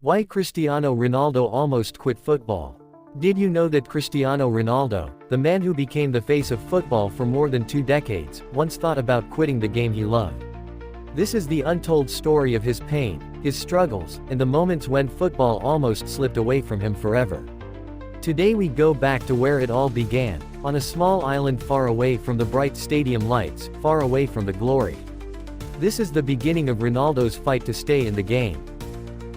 Why Cristiano Ronaldo almost quit football. Did you know that Cristiano Ronaldo, the man who became the face of football for more than 2 decades, once thought about quitting the game he loved? This is the untold story of his pain, his struggles, and the moments when football almost slipped away from him forever. Today we go back to where it all began, on a small island far away from the bright stadium lights, far away from the glory. This is the beginning of Ronaldo's fight to stay in the game.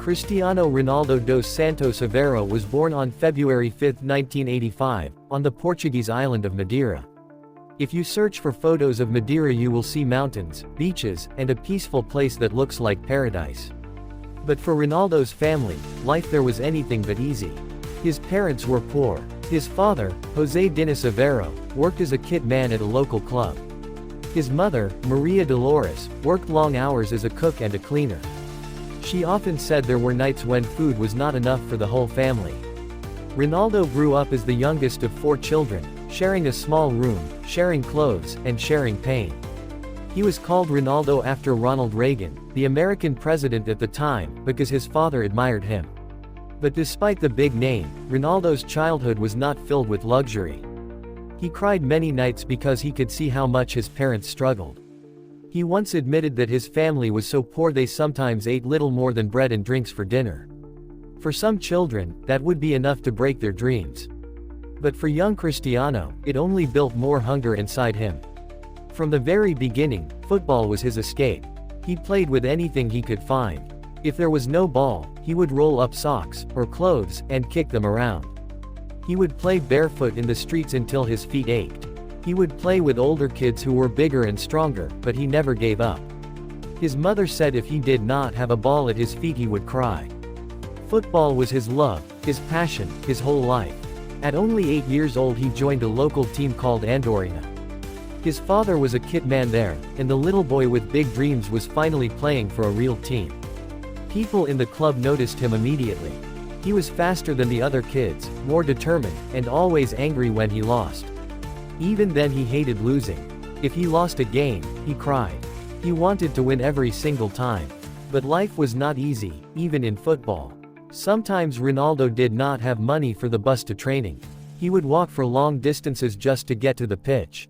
Cristiano Ronaldo dos Santos Aveiro was born on February 5, 1985, on the Portuguese island of Madeira. If you search for photos of Madeira you will see mountains, beaches, and a peaceful place that looks like paradise. But for Ronaldo's family, life there was anything but easy. His parents were poor. His father, José Diniz Aveiro, worked as a kit man at a local club. His mother, Maria Dolores, worked long hours as a cook and a cleaner. She often said there were nights when food was not enough for the whole family. Ronaldo grew up as the youngest of 4 children, sharing a small room, sharing clothes, and sharing pain. He was called Ronaldo after Ronald Reagan, the American president at the time, because his father admired him. But despite the big name, Ronaldo's childhood was not filled with luxury. He cried many nights because he could see how much his parents struggled. He once admitted that his family was so poor they sometimes ate little more than bread and drinks for dinner. For some children, that would be enough to break their dreams. But for young Cristiano, it only built more hunger inside him. From the very beginning, football was his escape. He played with anything he could find. If there was no ball, he would roll up socks, or clothes, and kick them around. He would play barefoot in the streets until his feet ached. He would play with older kids who were bigger and stronger, but he never gave up. His mother said if he did not have a ball at his feet he would cry. Football was his love, his passion, his whole life. At only 8 years old he joined a local team called Andorina. His father was a kit man there, and the little boy with big dreams was finally playing for a real team. People in the club noticed him immediately. He was faster than the other kids, more determined, and always angry when he lost. Even then he hated losing. If he lost a game, he cried. He wanted to win every single time. But life was not easy, even in football. Sometimes Ronaldo did not have money for the bus to training. He would walk for long distances just to get to the pitch.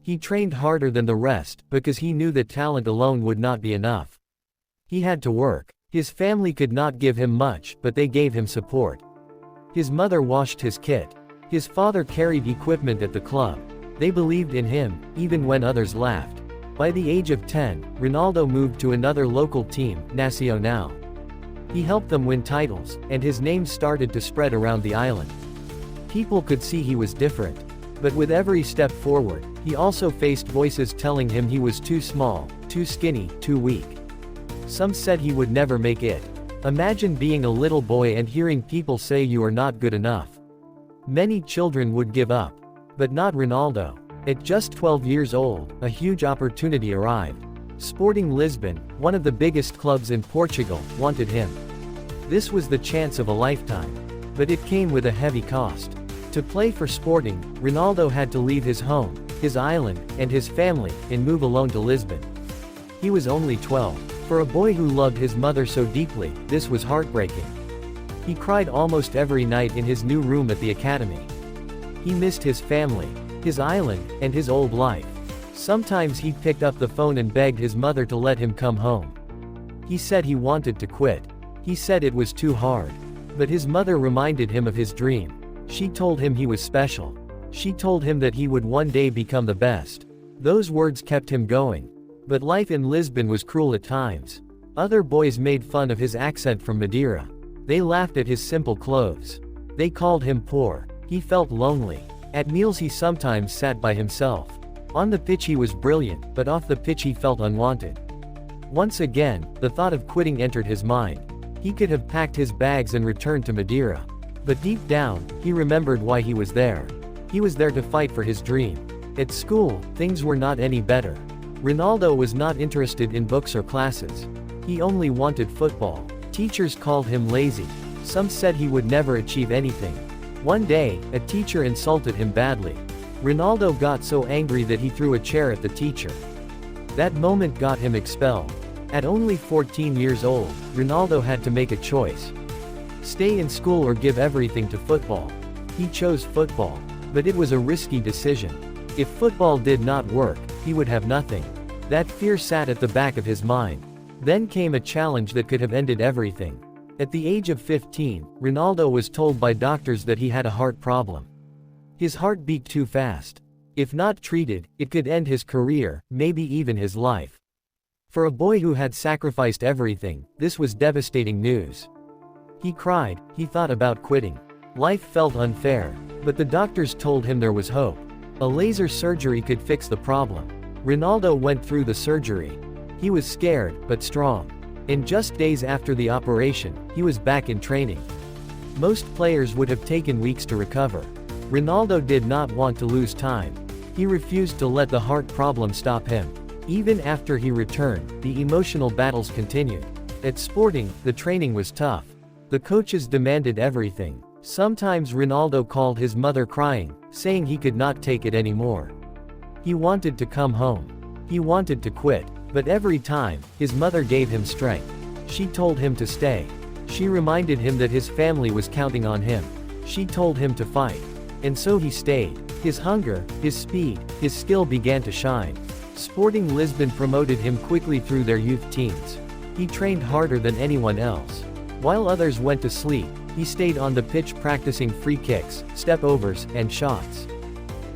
He trained harder than the rest, because he knew that talent alone would not be enough. He had to work. His family could not give him much, but they gave him support. His mother washed his kit. His father carried equipment at the club. They believed in him, even when others laughed. By the age of 10, Ronaldo moved to another local team, Nacional. He helped them win titles, and his name started to spread around the island. People could see he was different. But with every step forward, he also faced voices telling him he was too small, too skinny, too weak. Some said he would never make it. Imagine being a little boy and hearing people say you are not good enough. Many children would give up. But not Ronaldo. At just 12 years old, a huge opportunity arrived. Sporting Lisbon, one of the biggest clubs in Portugal, wanted him. This was the chance of a lifetime. But it came with a heavy cost. To play for Sporting, Ronaldo had to leave his home, his island, and his family, and move alone to Lisbon. He was only 12. For a boy who loved his mother so deeply, this was heartbreaking. He cried almost every night in his new room at the academy. He missed his family, his island, and his old life. Sometimes he picked up the phone and begged his mother to let him come home. He said he wanted to quit. He said it was too hard. But his mother reminded him of his dream. She told him he was special. She told him that he would one day become the best. Those words kept him going. But life in Lisbon was cruel at times. Other boys made fun of his accent from Madeira. They laughed at his simple clothes. They called him poor. He felt lonely. At meals he sometimes sat by himself. On the pitch he was brilliant, but off the pitch he felt unwanted. Once again, the thought of quitting entered his mind. He could have packed his bags and returned to Madeira. But deep down, he remembered why he was there. He was there to fight for his dream. At school, things were not any better. Ronaldo was not interested in books or classes. He only wanted football. Teachers called him lazy. Some said he would never achieve anything. One day, a teacher insulted him badly. Ronaldo got so angry that he threw a chair at the teacher. That moment got him expelled. At only 14 years old, Ronaldo had to make a choice. Stay in school or give everything to football. He chose football. But it was a risky decision. If football did not work, he would have nothing. That fear sat at the back of his mind. Then came a challenge that could have ended everything. At the age of 15, Ronaldo was told by doctors that he had a heart problem. His heart beat too fast. If not treated, it could end his career, maybe even his life. For a boy who had sacrificed everything, this was devastating news. He cried, he thought about quitting. Life felt unfair, but the doctors told him there was hope. A laser surgery could fix the problem. Ronaldo went through the surgery. He was scared, but strong. And just days after the operation, he was back in training. Most players would have taken weeks to recover. Ronaldo did not want to lose time. He refused to let the heart problem stop him. Even after he returned, the emotional battles continued. At Sporting, the training was tough. The coaches demanded everything. Sometimes Ronaldo called his mother crying, saying he could not take it anymore. He wanted to come home. He wanted to quit. But every time, his mother gave him strength. She told him to stay. She reminded him that his family was counting on him. She told him to fight. And so he stayed. His hunger, his speed, his skill began to shine. Sporting Lisbon promoted him quickly through their youth teams. He trained harder than anyone else. While others went to sleep, he stayed on the pitch practicing free kicks, step-overs, and shots.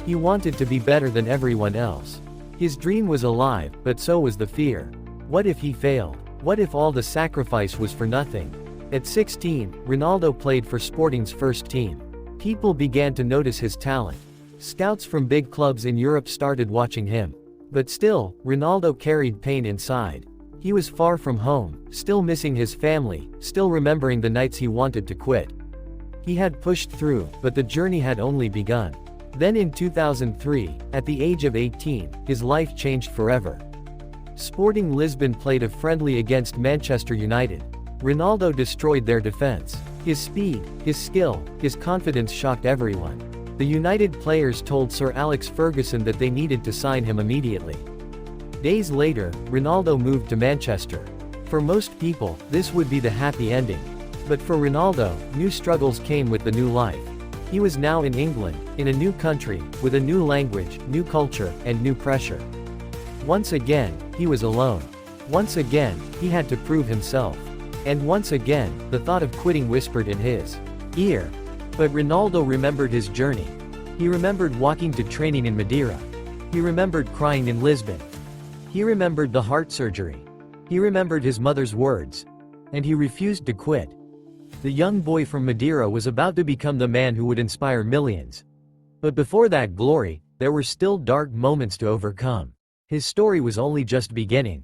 He wanted to be better than everyone else. His dream was alive, but so was the fear. What if he failed? What if all the sacrifice was for nothing? At 16, Ronaldo played for Sporting's first team. People began to notice his talent. Scouts from big clubs in Europe started watching him. But still, Ronaldo carried pain inside. He was far from home, still missing his family, still remembering the nights he wanted to quit. He had pushed through, but the journey had only begun. Then in 2003, at the age of 18, his life changed forever. Sporting Lisbon played a friendly against Manchester United. Ronaldo destroyed their defense. His speed, his skill, his confidence shocked everyone. The United players told Sir Alex Ferguson that they needed to sign him immediately. Days later, Ronaldo moved to Manchester. For most people, this would be the happy ending. But for Ronaldo, new struggles came with the new life. He was now in England, in a new country, with a new language, new culture, and new pressure. Once again, he was alone. Once again, he had to prove himself. And once again, the thought of quitting whispered in his ear. But Ronaldo remembered his journey. He remembered walking to training in Madeira. He remembered crying in Lisbon. He remembered the heart surgery. He remembered his mother's words. And he refused to quit. The young boy from Madeira was about to become the man who would inspire millions. But before that glory, there were still dark moments to overcome. His story was only just beginning.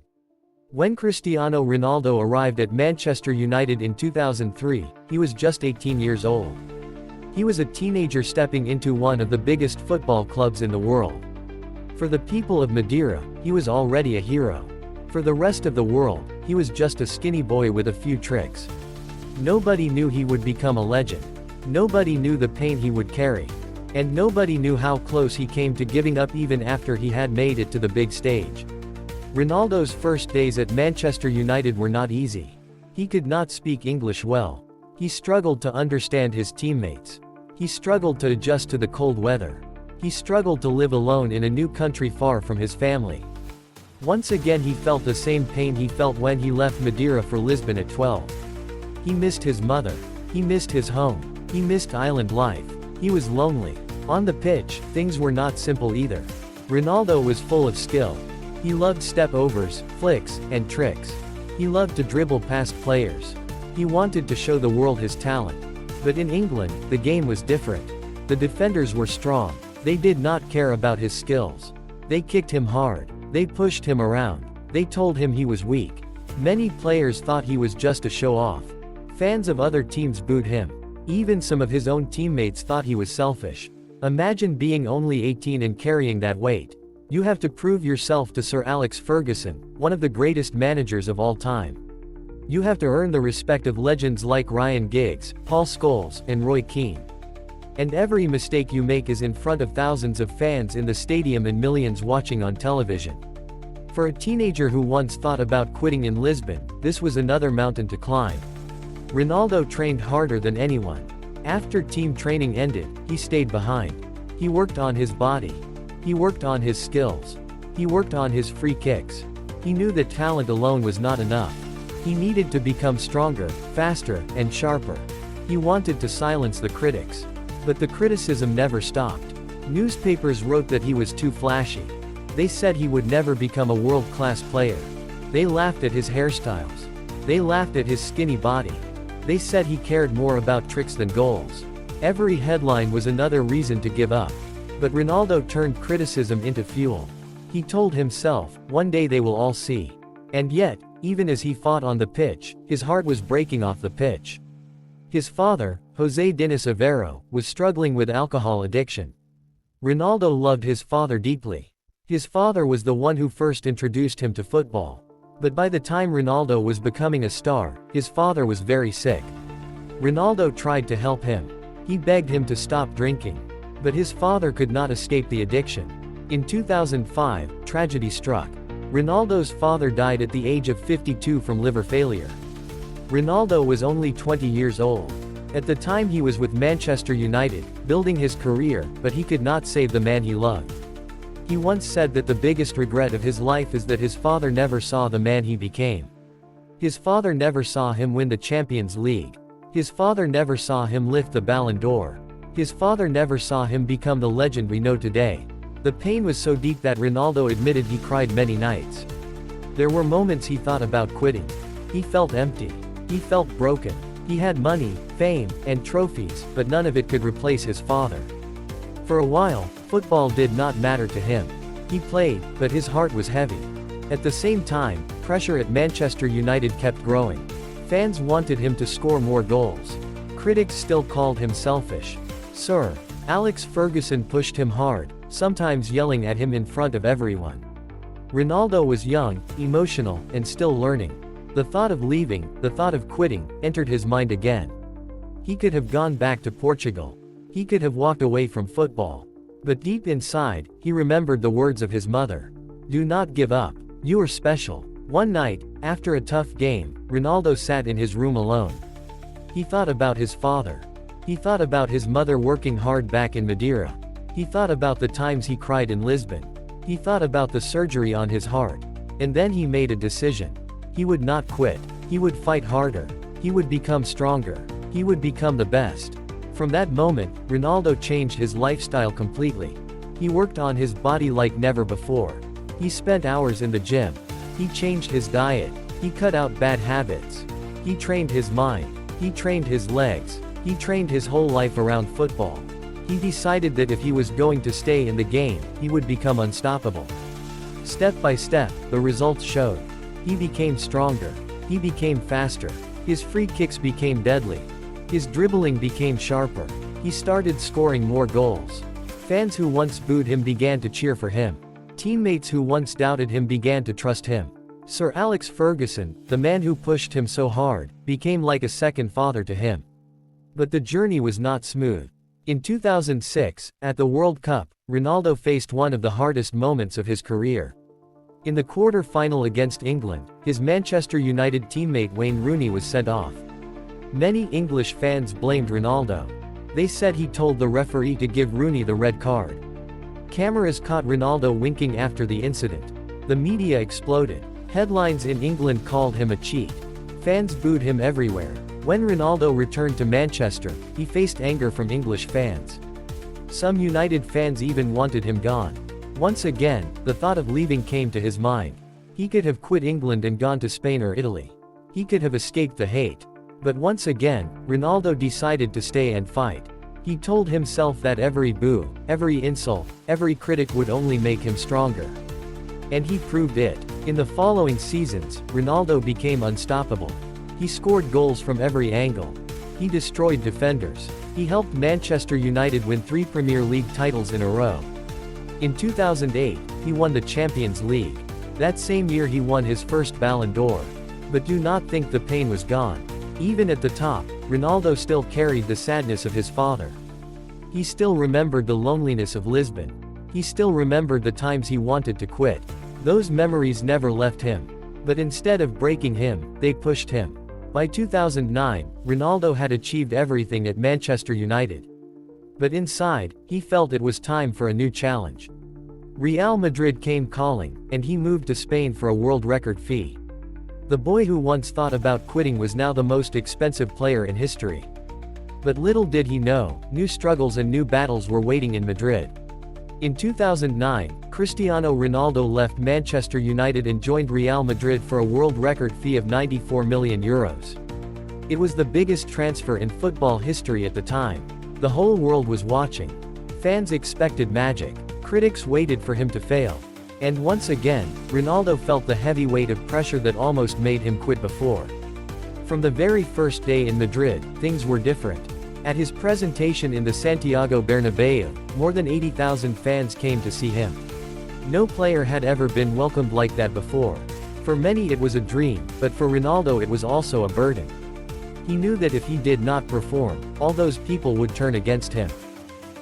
When Cristiano Ronaldo arrived at Manchester United in 2003, he was just 18 years old. He was a teenager stepping into one of the biggest football clubs in the world. For the people of Madeira, he was already a hero. For the rest of the world, he was just a skinny boy with a few tricks. Nobody knew he would become a legend. Nobody knew the pain he would carry. And nobody knew how close he came to giving up even after he had made it to the big stage. Ronaldo's first days at Manchester United were not easy. He could not speak English well. He struggled to understand his teammates. He struggled to adjust to the cold weather. He struggled to live alone in a new country far from his family. Once again he felt the same pain he felt when he left Madeira for Lisbon at 12. He missed his mother. He missed his home. He missed island life. He was lonely. On the pitch, things were not simple either. Ronaldo was full of skill. He loved step-overs, flicks, and tricks. He loved to dribble past players. He wanted to show the world his talent. But in England, the game was different. The defenders were strong. They did not care about his skills. They kicked him hard. They pushed him around. They told him he was weak. Many players thought he was just a show-off. Fans of other teams booed him. Even some of his own teammates thought he was selfish. Imagine being only 18 and carrying that weight. You have to prove yourself to Sir Alex Ferguson, one of the greatest managers of all time. You have to earn the respect of legends like Ryan Giggs, Paul Scholes, and Roy Keane. And every mistake you make is in front of thousands of fans in the stadium and millions watching on television. For a teenager who once thought about quitting in Lisbon, this was another mountain to climb. Ronaldo trained harder than anyone. After team training ended, he stayed behind. He worked on his body. He worked on his skills. He worked on his free kicks. He knew that talent alone was not enough. He needed to become stronger, faster, and sharper. He wanted to silence the critics. But the criticism never stopped. Newspapers wrote that he was too flashy. They said he would never become a world-class player. They laughed at his hairstyles. They laughed at his skinny body. They said he cared more about tricks than goals. Every headline was another reason to give up. But Ronaldo turned criticism into fuel. He told himself, one day they will all see. And yet, even as he fought on the pitch, his heart was breaking off the pitch. His father, José Diniz Aveiro, was struggling with alcohol addiction. Ronaldo loved his father deeply. His father was the one who first introduced him to football. But by the time Ronaldo was becoming a star, his father was very sick. Ronaldo tried to help him. He begged him to stop drinking. But his father could not escape the addiction. In 2005, tragedy struck. Ronaldo's father died at the age of 52 from liver failure. Ronaldo was only 20 years old. At the time he was with Manchester United, building his career, but he could not save the man he loved. He once said that the biggest regret of his life is that his father never saw the man he became. His father never saw him win the Champions League. His father never saw him lift the Ballon d'Or. His father never saw him become the legend we know today. The pain was so deep that Ronaldo admitted he cried many nights. There were moments he thought about quitting. He felt empty. He felt broken. He had money, fame, and trophies, but none of it could replace his father. For a while, football did not matter to him. He played, but his heart was heavy. At the same time, pressure at Manchester United kept growing. Fans wanted him to score more goals. Critics still called him selfish. Sir Alex Ferguson pushed him hard, sometimes yelling at him in front of everyone. Ronaldo was young, emotional, and still learning. The thought of leaving, the thought of quitting, entered his mind again. He could have gone back to Portugal. He could have walked away from football. But deep inside, he remembered the words of his mother. Do not give up. You are special. One night, after a tough game, Ronaldo sat in his room alone. He thought about his father. He thought about his mother working hard back in Madeira. He thought about the times he cried in Lisbon. He thought about the surgery on his heart. And then he made a decision. He would not quit. He would fight harder. He would become stronger. He would become the best. From that moment, Ronaldo changed his lifestyle completely. He worked on his body like never before. He spent hours in the gym. He changed his diet. He cut out bad habits. He trained his mind. He trained his legs. He trained his whole life around football. He decided that if he was going to stay in the game, he would become unstoppable. Step by step, the results showed. He became stronger. He became faster. His free kicks became deadly. His dribbling became sharper. He started scoring more goals. Fans who once booed him began to cheer for him. Teammates who once doubted him began to trust him. Sir Alex Ferguson, the man who pushed him so hard, became like a second father to him. But the journey was not smooth. In 2006, at the World Cup, Ronaldo faced one of the hardest moments of his career. In the quarter-final against England, his Manchester United teammate Wayne Rooney was sent off. Many English fans blamed Ronaldo. They said he told the referee to give Rooney the red card. Cameras caught Ronaldo winking after the incident. The media exploded. Headlines in England called him a cheat. Fans booed him everywhere. When Ronaldo returned to Manchester, he faced anger from English fans. Some United fans even wanted him gone. Once again, the thought of leaving came to his mind. He could have quit England and gone to Spain or Italy. He could have escaped the hate. But once again, Ronaldo decided to stay and fight. He told himself that every boo, every insult, every critic would only make him stronger. And he proved it. In the following seasons, Ronaldo became unstoppable. He scored goals from every angle. He destroyed defenders. He helped Manchester United win 3 Premier League titles in a row. In 2008, he won the Champions League. That same year he won his first Ballon d'Or. But do not think the pain was gone. Even at the top, Ronaldo still carried the sadness of his father. He still remembered the loneliness of Lisbon. He still remembered the times he wanted to quit. Those memories never left him. But instead of breaking him, they pushed him. By 2009, Ronaldo had achieved everything at Manchester United. But inside, he felt it was time for a new challenge. Real Madrid came calling, and he moved to Spain for a world record fee. The boy who once thought about quitting was now the most expensive player in history. But little did he know, new struggles and new battles were waiting in Madrid. In 2009, Cristiano Ronaldo left Manchester United and joined Real Madrid for a world record fee of €94 million. It was the biggest transfer in football history at the time. The whole world was watching. Fans expected magic. Critics waited for him to fail. And once again, Ronaldo felt the heavy weight of pressure that almost made him quit before. From the very first day in Madrid, things were different. At his presentation in the Santiago Bernabeu, more than 80,000 fans came to see him. No player had ever been welcomed like that before. For many it was a dream, but for Ronaldo it was also a burden. He knew that if he did not perform, all those people would turn against him.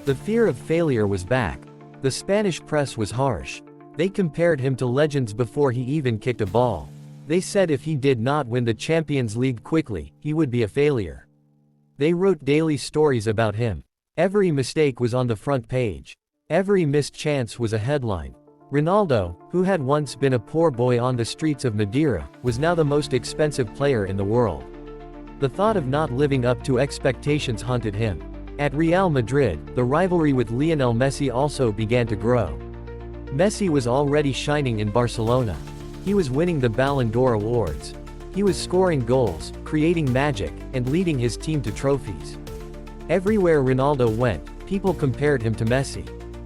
The fear of failure was back. The Spanish press was harsh. They compared him to legends before he even kicked a ball. They said if he did not win the Champions League quickly, he would be a failure. They wrote daily stories about him. Every mistake was on the front page. Every missed chance was a headline. Ronaldo, who had once been a poor boy on the streets of Madeira, was now the most expensive player in the world. The thought of not living up to expectations haunted him. At Real Madrid, the rivalry with Lionel Messi also began to grow. Messi was already shining in Barcelona. He was winning the Ballon d'Or awards. He was scoring goals, creating magic, and leading his team to trophies. Everywhere Ronaldo went, people compared him to Messi.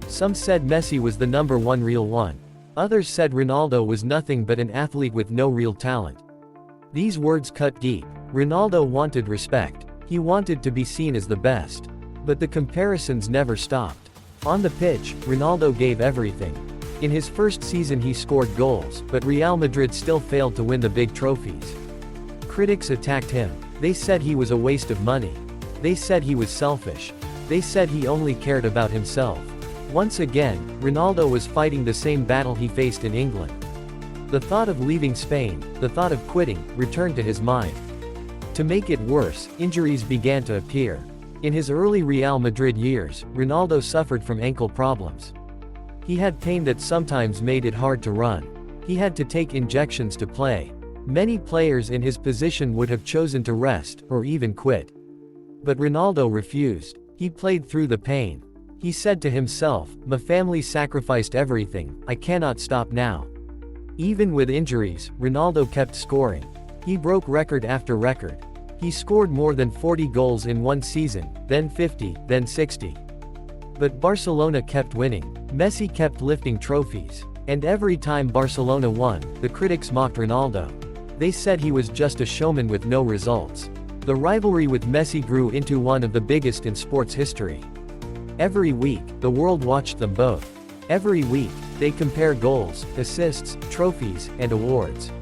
Some said Messi was the number one real one. Others said Ronaldo was nothing but an athlete with no real talent. These words cut deep. Ronaldo wanted respect. He wanted to be seen as the best. But the comparisons never stopped. On the pitch, Ronaldo gave everything. In his first season he scored goals, but Real Madrid still failed to win the big trophies. Critics attacked him. They said he was a waste of money. They said he was selfish. They said he only cared about himself. Once again, Ronaldo was fighting the same battle he faced in England. The thought of leaving Spain, the thought of quitting, returned to his mind. To make it worse, injuries began to appear. In his early Real Madrid years, Ronaldo suffered from ankle problems. He had pain that sometimes made it hard to run. He had to take injections to play. Many players in his position would have chosen to rest, or even quit. But Ronaldo refused. He played through the pain. He said to himself, "My family sacrificed everything, I cannot stop now." Even with injuries, Ronaldo kept scoring. He broke record after record. He scored more than 40 goals in one season, then 50, then 60. But Barcelona kept winning. Messi kept lifting trophies. And every time Barcelona won, the critics mocked Ronaldo. They said he was just a showman with no results. The rivalry with Messi grew into one of the biggest in sports history. Every week, the world watched them both. Every week, they compared goals, assists, trophies, and awards.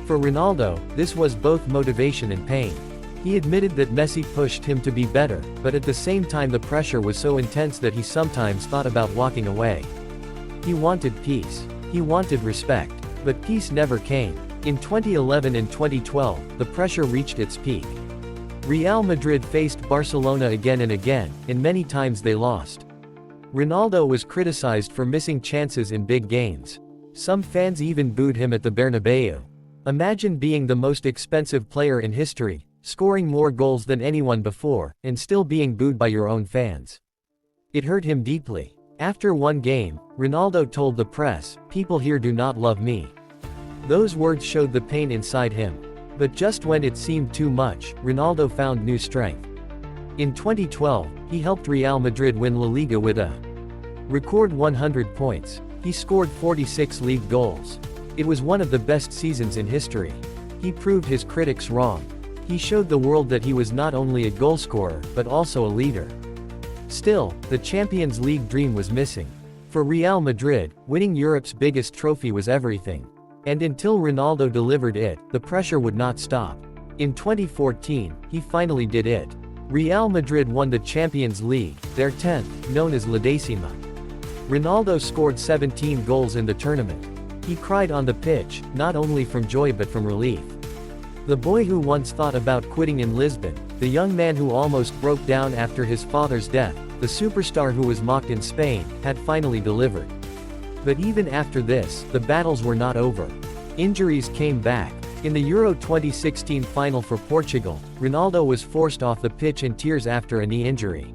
For Ronaldo, this was both motivation and pain. He admitted that Messi pushed him to be better, but at the same time the pressure was so intense that he sometimes thought about walking away. He wanted peace. He wanted respect. But peace never came. In 2011 and 2012, the pressure reached its peak. Real Madrid faced Barcelona again and again, and many times they lost. Ronaldo was criticized for missing chances in big games. Some fans even booed him at the Bernabeu. Imagine being the most expensive player in history, scoring more goals than anyone before, and still being booed by your own fans. It hurt him deeply. After one game, Ronaldo told the press, "People here do not love me." Those words showed the pain inside him. But just when it seemed too much, Ronaldo found new strength. In 2012, he helped Real Madrid win La Liga with a record 100 points. He scored 46 league goals. It was one of the best seasons in history. He proved his critics wrong. He showed the world that he was not only a goalscorer, but also a leader. Still, the Champions League dream was missing. For Real Madrid, winning Europe's biggest trophy was everything. And until Ronaldo delivered it, the pressure would not stop. In 2014, he finally did it. Real Madrid won the Champions League, their 10th, known as La Decima. Ronaldo scored 17 goals in the tournament. He cried on the pitch, not only from joy but from relief. The boy who once thought about quitting in Lisbon, the young man who almost broke down after his father's death, the superstar who was mocked in Spain, had finally delivered. But even after this, the battles were not over. Injuries came back. In the Euro 2016 final for Portugal, Ronaldo was forced off the pitch in tears after a knee injury.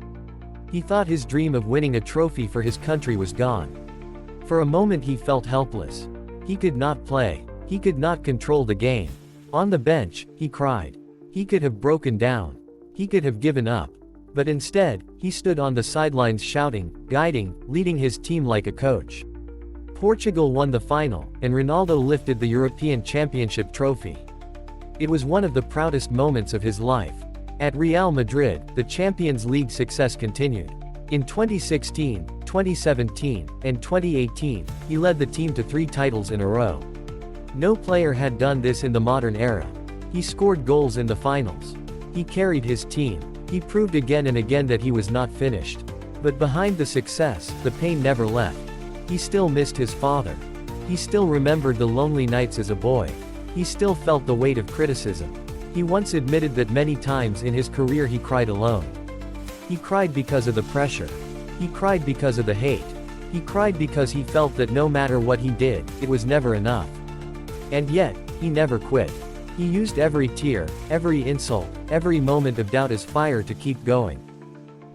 He thought his dream of winning a trophy for his country was gone. For a moment he felt helpless. He could not play. He could not control the game. On the bench, he cried. He could have broken down. He could have given up. But instead, he stood on the sidelines shouting, guiding, leading his team like a coach. Portugal won the final, and Ronaldo lifted the European Championship trophy. It was one of the proudest moments of his life. At Real Madrid, the Champions League success continued. In 2016, 2017, and 2018, he led the team to 3 titles in a row. No player had done this in the modern era. He scored goals in the finals. He carried his team. He proved again and again that he was not finished. But behind the success, the pain never left. He still missed his father. He still remembered the lonely nights as a boy. He still felt the weight of criticism. He once admitted that many times in his career he cried alone. He cried because of the pressure. He cried because of the hate. He cried because he felt that no matter what he did, it was never enough. And yet, he never quit. He used every tear, every insult, every moment of doubt as fire to keep going.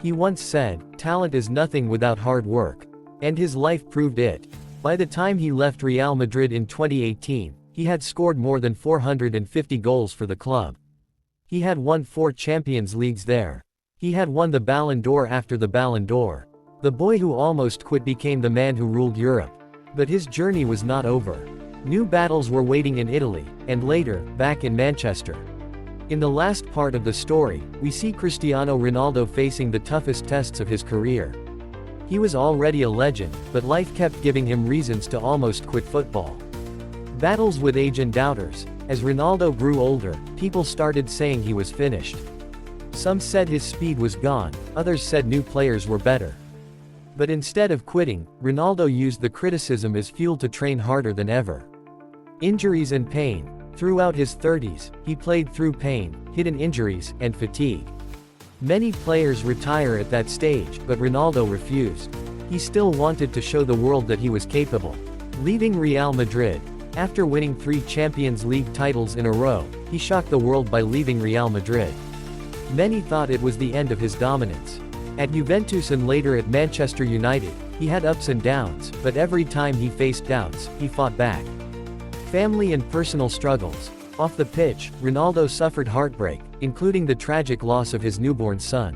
He once said, "Talent is nothing without hard work." And his life proved it. By the time he left Real Madrid in 2018, he had scored more than 450 goals for the club. He had won 4 Champions Leagues there. He had won the Ballon d'Or after the Ballon d'Or. The boy who almost quit became the man who ruled Europe. But his journey was not over. New battles were waiting in Italy, and later, back in Manchester. In the last part of the story, we see Cristiano Ronaldo facing the toughest tests of his career. He was already a legend, but life kept giving him reasons to almost quit football. Battles with age and doubters. As Ronaldo grew older, people started saying he was finished. Some said his speed was gone, others said new players were better. But instead of quitting, Ronaldo used the criticism as fuel to train harder than ever. Injuries and pain. Throughout his 30s, he played through pain, hidden injuries, and fatigue. Many players retire at that stage, but Ronaldo refused. He still wanted to show the world that he was capable. Leaving Real Madrid, after winning 3 Champions League titles in a row, he shocked the world by leaving Real Madrid. Many thought it was the end of his dominance. At Juventus and later at Manchester United, he had ups and downs, but every time he faced doubts, he fought back. Family and personal struggles. Off the pitch, Ronaldo suffered heartbreak, including the tragic loss of his newborn son.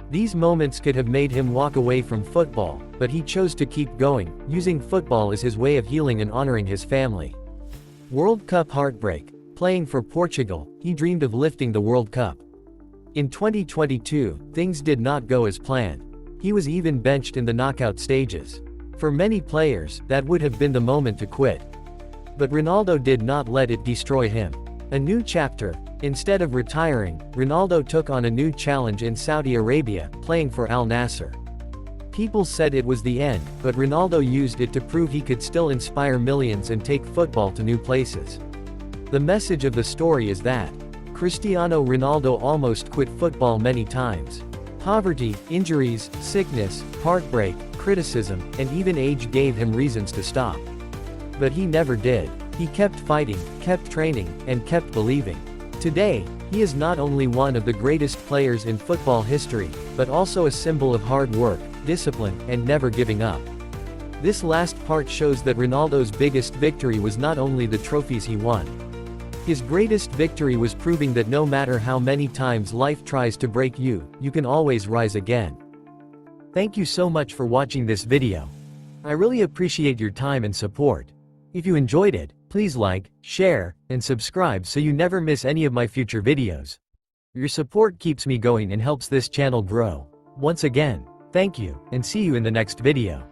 These moments could have made him walk away from football, but he chose to keep going, using football as his way of healing and honoring his family. World Cup heartbreak. Playing for Portugal, he dreamed of lifting the World Cup. In 2022, things did not go as planned. He was even benched in the knockout stages. For many players, that would have been the moment to quit. But Ronaldo did not let it destroy him. A new chapter. Instead of retiring, Ronaldo took on a new challenge in Saudi Arabia, playing for Al Nassr. People said it was the end, but Ronaldo used it to prove he could still inspire millions and take football to new places. The message of the story is that Cristiano Ronaldo almost quit football many times. Poverty, injuries, sickness, heartbreak, criticism, and even age gave him reasons to stop. But he never did. He kept fighting, kept training, and kept believing. Today, he is not only one of the greatest players in football history, but also a symbol of hard work, discipline, and never giving up. This last part shows that Ronaldo's biggest victory was not only the trophies he won. His greatest victory was proving that no matter how many times life tries to break you, you can always rise again. Thank you so much for watching this video. I really appreciate your time and support. If you enjoyed it, please like, share, and subscribe so you never miss any of my future videos. Your support keeps me going and helps this channel grow. Once again, thank you, and see you in the next video.